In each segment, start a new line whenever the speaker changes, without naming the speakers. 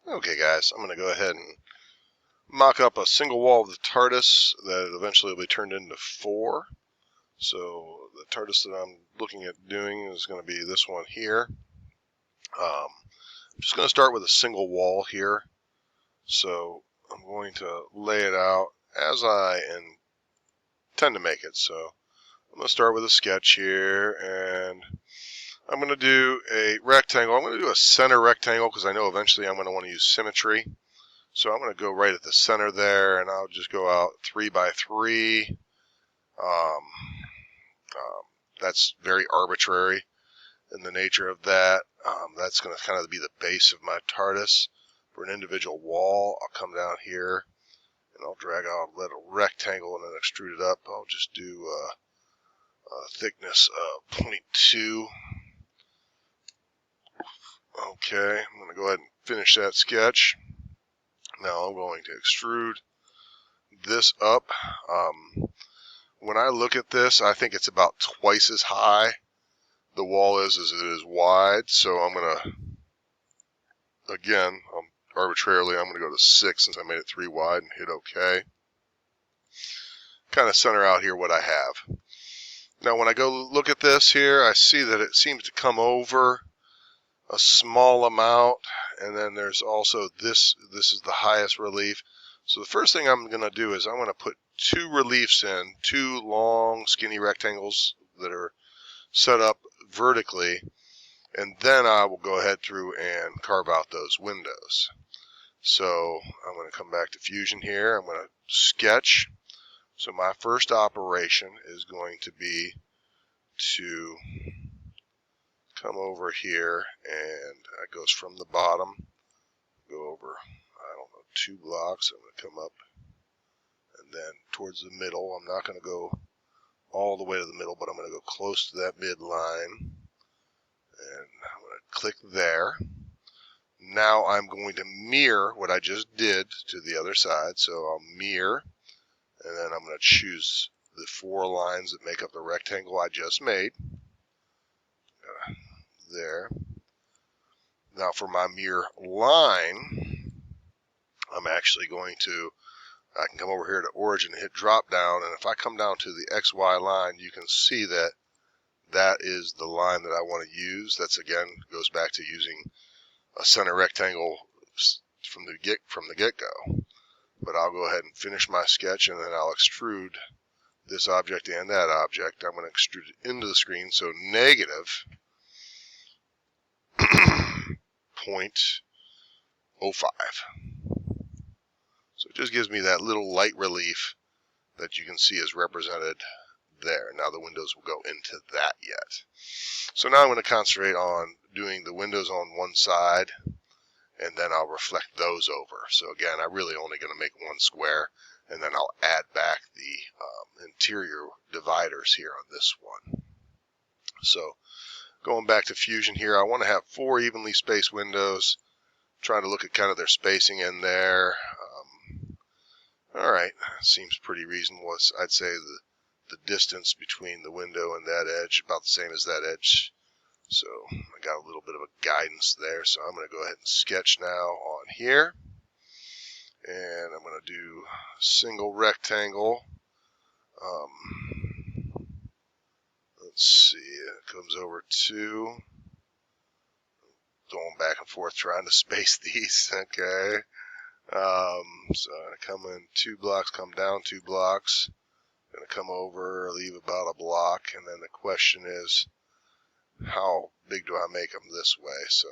Okay guys, I'm going to go ahead and mock up a single wall of the Tardis that eventually will be turned into 4. So the Tardis that I'm looking at doing is going to be this one here. I'm just going to start with a single wall here. So I'm going to lay it out as I intend to make it. So I'm going to start with a sketch here, and I'm going to do a rectangle. I'm going to do a center rectangle because I know eventually I'm going to want to use symmetry. So I'm going to go right at the center there, and I'll just go out 3 by 3. That's very arbitrary in the nature of that. That's going to kind of be the base of my Tardis. For an individual wall, I'll come down here, and I'll drag out a little rectangle and then extrude it up. I'll just do a thickness of 0.2. Okay, I'm going to go ahead and finish that sketch. Now I'm going to extrude this up. When I look at this, I think it's about twice as high the wall is as it is wide. So I'm going to, again, arbitrarily, I'm going to go to 6 since I made it 3 wide and hit OK. Kind of center out here what I have. Now when I go look at this here, I see that it seems to come over a small amount, and then there's also this is the highest relief. So the first thing I'm going to do is I'm going to put 2 reliefs in, 2 long skinny rectangles that are set up vertically, and then I will go ahead through and carve out those windows. So I'm going to come back to Fusion here. I'm going to sketch. So my first operation is going to be to come over here, and it goes from the bottom, go over, I don't know, 2 blocks. I'm going to come up and then towards the middle. I'm not going to go all the way to the middle, but I'm going to go close to that midline, and I'm going to click there. Now I'm going to mirror what I just did to the other side. So I'll mirror, and then I'm going to choose the 4 lines that make up the rectangle I just made. There. Now for my mirror line, I'm actually going to, I can come over here to origin and hit drop down, and if I come down to the XY line, you can see that that is the line that I want to use. That's again goes back to using a center rectangle from the get-go. But I'll go ahead and finish my sketch, and then I'll extrude this object and that object. I'm going to extrude it into the screen, so negative 0.05. So it just gives me that little light relief that you can see is represented there. Now the windows will go into that yet. So now I'm going to concentrate on doing the windows on one side, and then I'll reflect those over. So again, I'm really only going to make 1 square, and then I'll add back the interior dividers here on this one. So going back to Fusion here, I want to have 4 evenly spaced windows, trying to look at kind of their spacing in there. Alright, seems pretty reasonable. I'd say the distance between the window and that edge about the same as that edge. So I got a little bit of a guidance there. So I'm going to go ahead and sketch now on here. And I'm going to do single rectangle. Let's see, it comes over 2. Going back and forth trying to space these. Okay. So I come in 2 blocks, come down 2 blocks. Going to come over, leave about a block, and then the question is, how big do I make them this way? So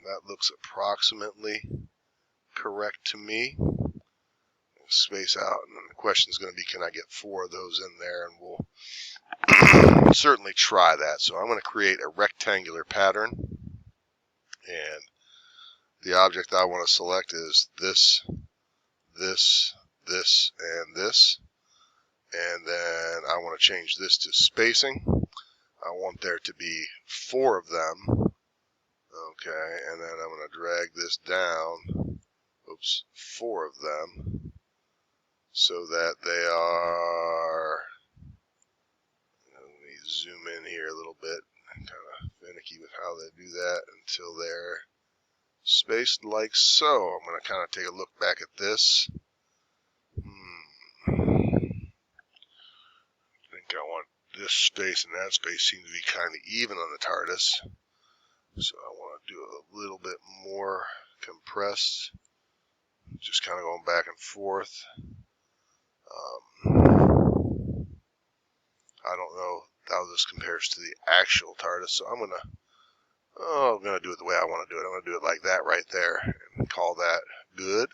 that looks approximately correct to me. Space out, and then the question is going to be, can I get 4 of those in there? And we'll certainly try that. So I'm going to create a rectangular pattern, and the object I want to select is this, this, this, and this. And then I want to change this to spacing. I want there to be 4 of them. Okay, and then I'm going to drag this down. Oops, 4 of them. So that they are, let me zoom in here a little bit, kind of finicky with how they do that until they're spaced like so. I'm going to kind of take a look back at this. I think I want this space and that space seem to be kind of even on the Tardis. So I want to do a little bit more compressed. Just kind of going back and forth. I don't know how this compares to the actual Tardis, so I'm gonna do it the way I want to do it. I'm gonna do it like that right there and call that good.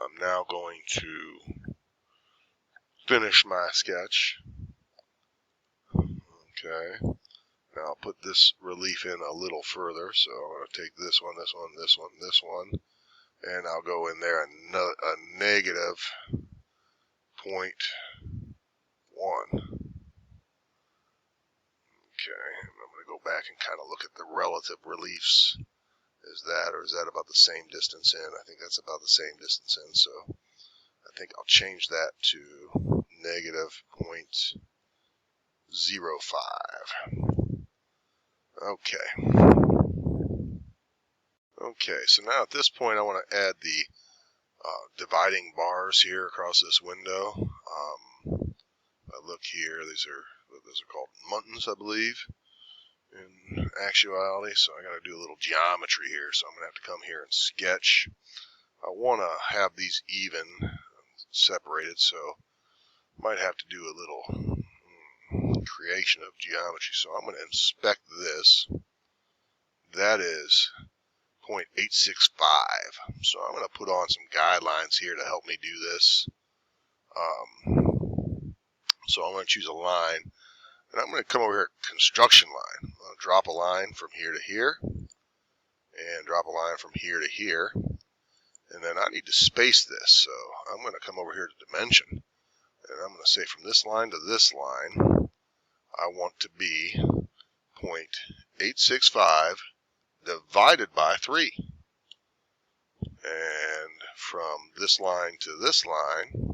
I'm now going to finish my sketch. Okay. Now I'll put this relief in a little further, so I'm going to take this one, this one, this one, this one, and I'll go in there a negative 0.1. Okay, and I'm going to go back and kind of look at the relative reliefs. Is that, or is that about the same distance in? I think that's about the same distance in, so I think I'll change that to negative 0.05. Okay. Okay, so now at this point I want to add the dividing bars here across this window. I look here, those are called muntins, I believe, in actuality. So I got to do a little geometry here. So I'm going to have to come here and sketch. I want to have these even separated, so I might have to do a little creation of geometry. So I'm going to inspect this. That is 0.865. So I'm going to put on some guidelines here to help me do this. So I'm going to choose a line, and I'm going to come over here, construction line. I'm going to drop a line from here to here, and drop a line from here to here, and then I need to space this. So I'm going to come over here to dimension, and I'm going to say from this line to this line, I want to be 0.865 divided by 3. And from this line to this line,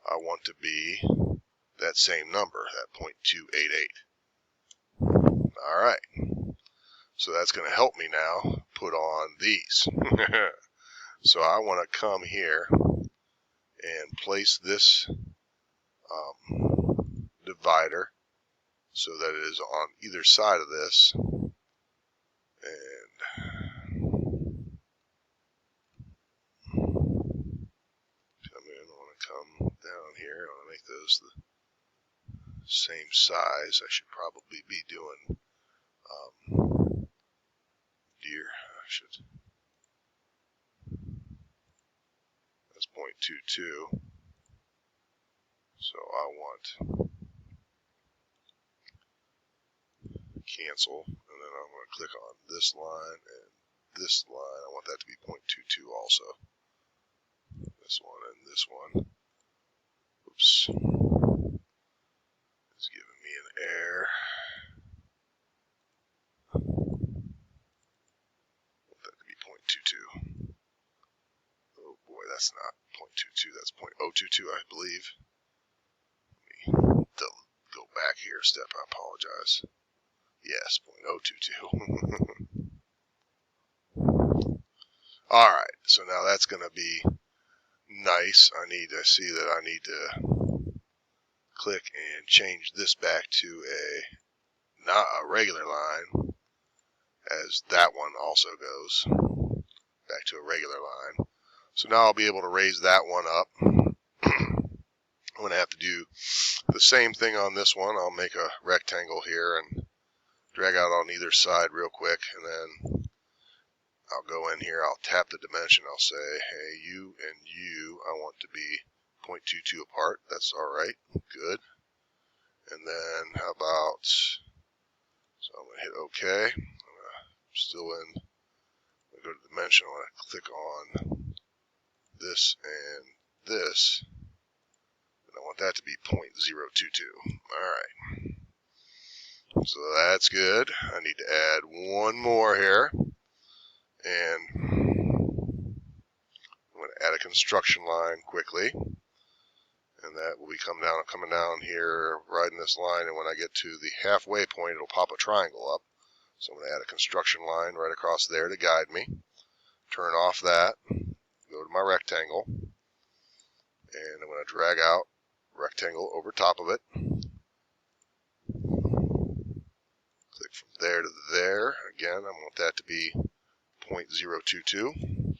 I want to be that same number, that 0.288. All right. So that's going to help me now put on these. So I want to come here and place this divider so that it is on either side of this. And come down here. I want to make those the same size. I should probably be doing that's 0.22. So I want cancel, and then I'm going to click on this line and this line. I want that to be 0.22 also. This one and this one. Oops. It's giving me an error. I want that to be 0.22. Oh boy, that's not 0.22. That's 0.022, I believe. Let me go back here a step. I apologize. Yes, 0.022. Alright, so now that's going to be nice. I need to see that I need to click and change this back to not a regular line, as that one also goes back to a regular line. So now I'll be able to raise that one up. I'm going to have to do the same thing on this one. I'll make a rectangle here and drag out on either side real quick, and then I'll go in here, I'll tap the dimension, I'll say, hey, you and you, I want to be 0.22 apart. That's alright, good. And then how about, so I'm going to hit OK. I'm still in, I'm going to go to dimension, I want to click on this and this, and I want that to be 0.022. Alright. So that's good. I need to add one more here. And I'm going to add a construction line quickly. And that will be coming down here, riding this line, and when I get to the halfway point, it'll pop a triangle up. So I'm going to add a construction line right across there to guide me. Turn off that, go to my rectangle, and I'm going to drag out rectangle over top of it. Click from there to there. Again, I want that to be 0.022.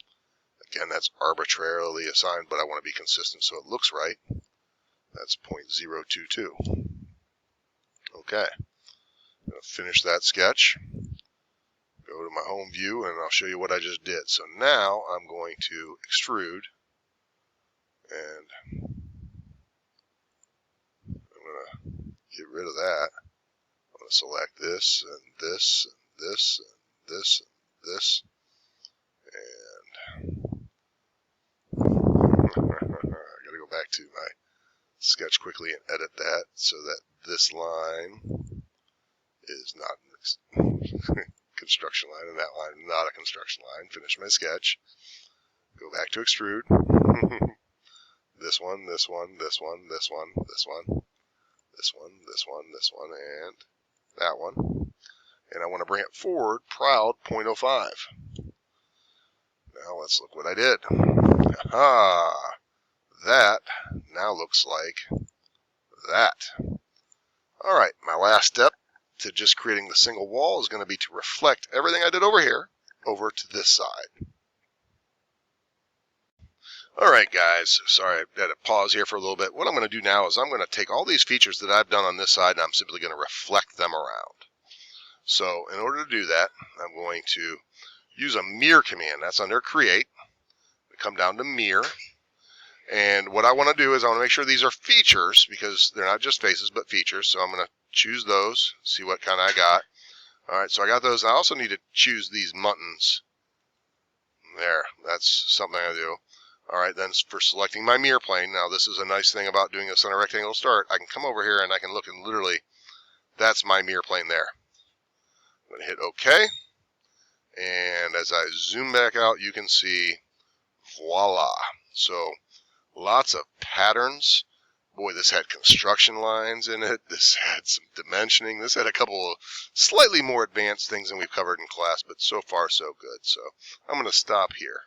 Again, that's arbitrarily assigned, but I want to be consistent so it looks right. That's 0.022. Okay. I'm going to finish that sketch. Go to my home view, and I'll show you what I just did. So now I'm going to extrude, and I'm going to get rid of that. I'm going to select this, and this, and this, and this, and this, and I got to go back to my sketch quickly and edit that so that this line is not an construction line, and that line is not a construction line. Finish my sketch. Go back to extrude. This one, this one, this one, this one, this one, this one, this one, this one, and that one. And I want to bring it forward, proud 0.05. Now let's look what I did. Aha! That now looks like that. Alright, my last step to just creating the single wall is going to be to reflect everything I did over here over to this side. Alright guys, sorry I had to pause here for a little bit. What I'm going to do now is I'm going to take all these features that I've done on this side and I'm simply going to reflect them around. So in order to do that, I'm going to use a mirror command. That's under create. Come down to mirror. And what I want to do is I want to make sure these are features because they're not just faces but features. So I'm going to choose those, see what kind I got. Alright, so I got those. I also need to choose these muttons. There, that's something I do. Alright, then for selecting my mirror plane, now this is a nice thing about doing this on a rectangle start. I can come over here and I can look and literally, that's my mirror plane there. I'm going to hit OK. And as I zoom back out, you can see, voila. So lots of patterns. Boy, this had construction lines in it. This had some dimensioning. This had a couple of slightly more advanced things than we've covered in class, but so far so good. So I'm going to stop here.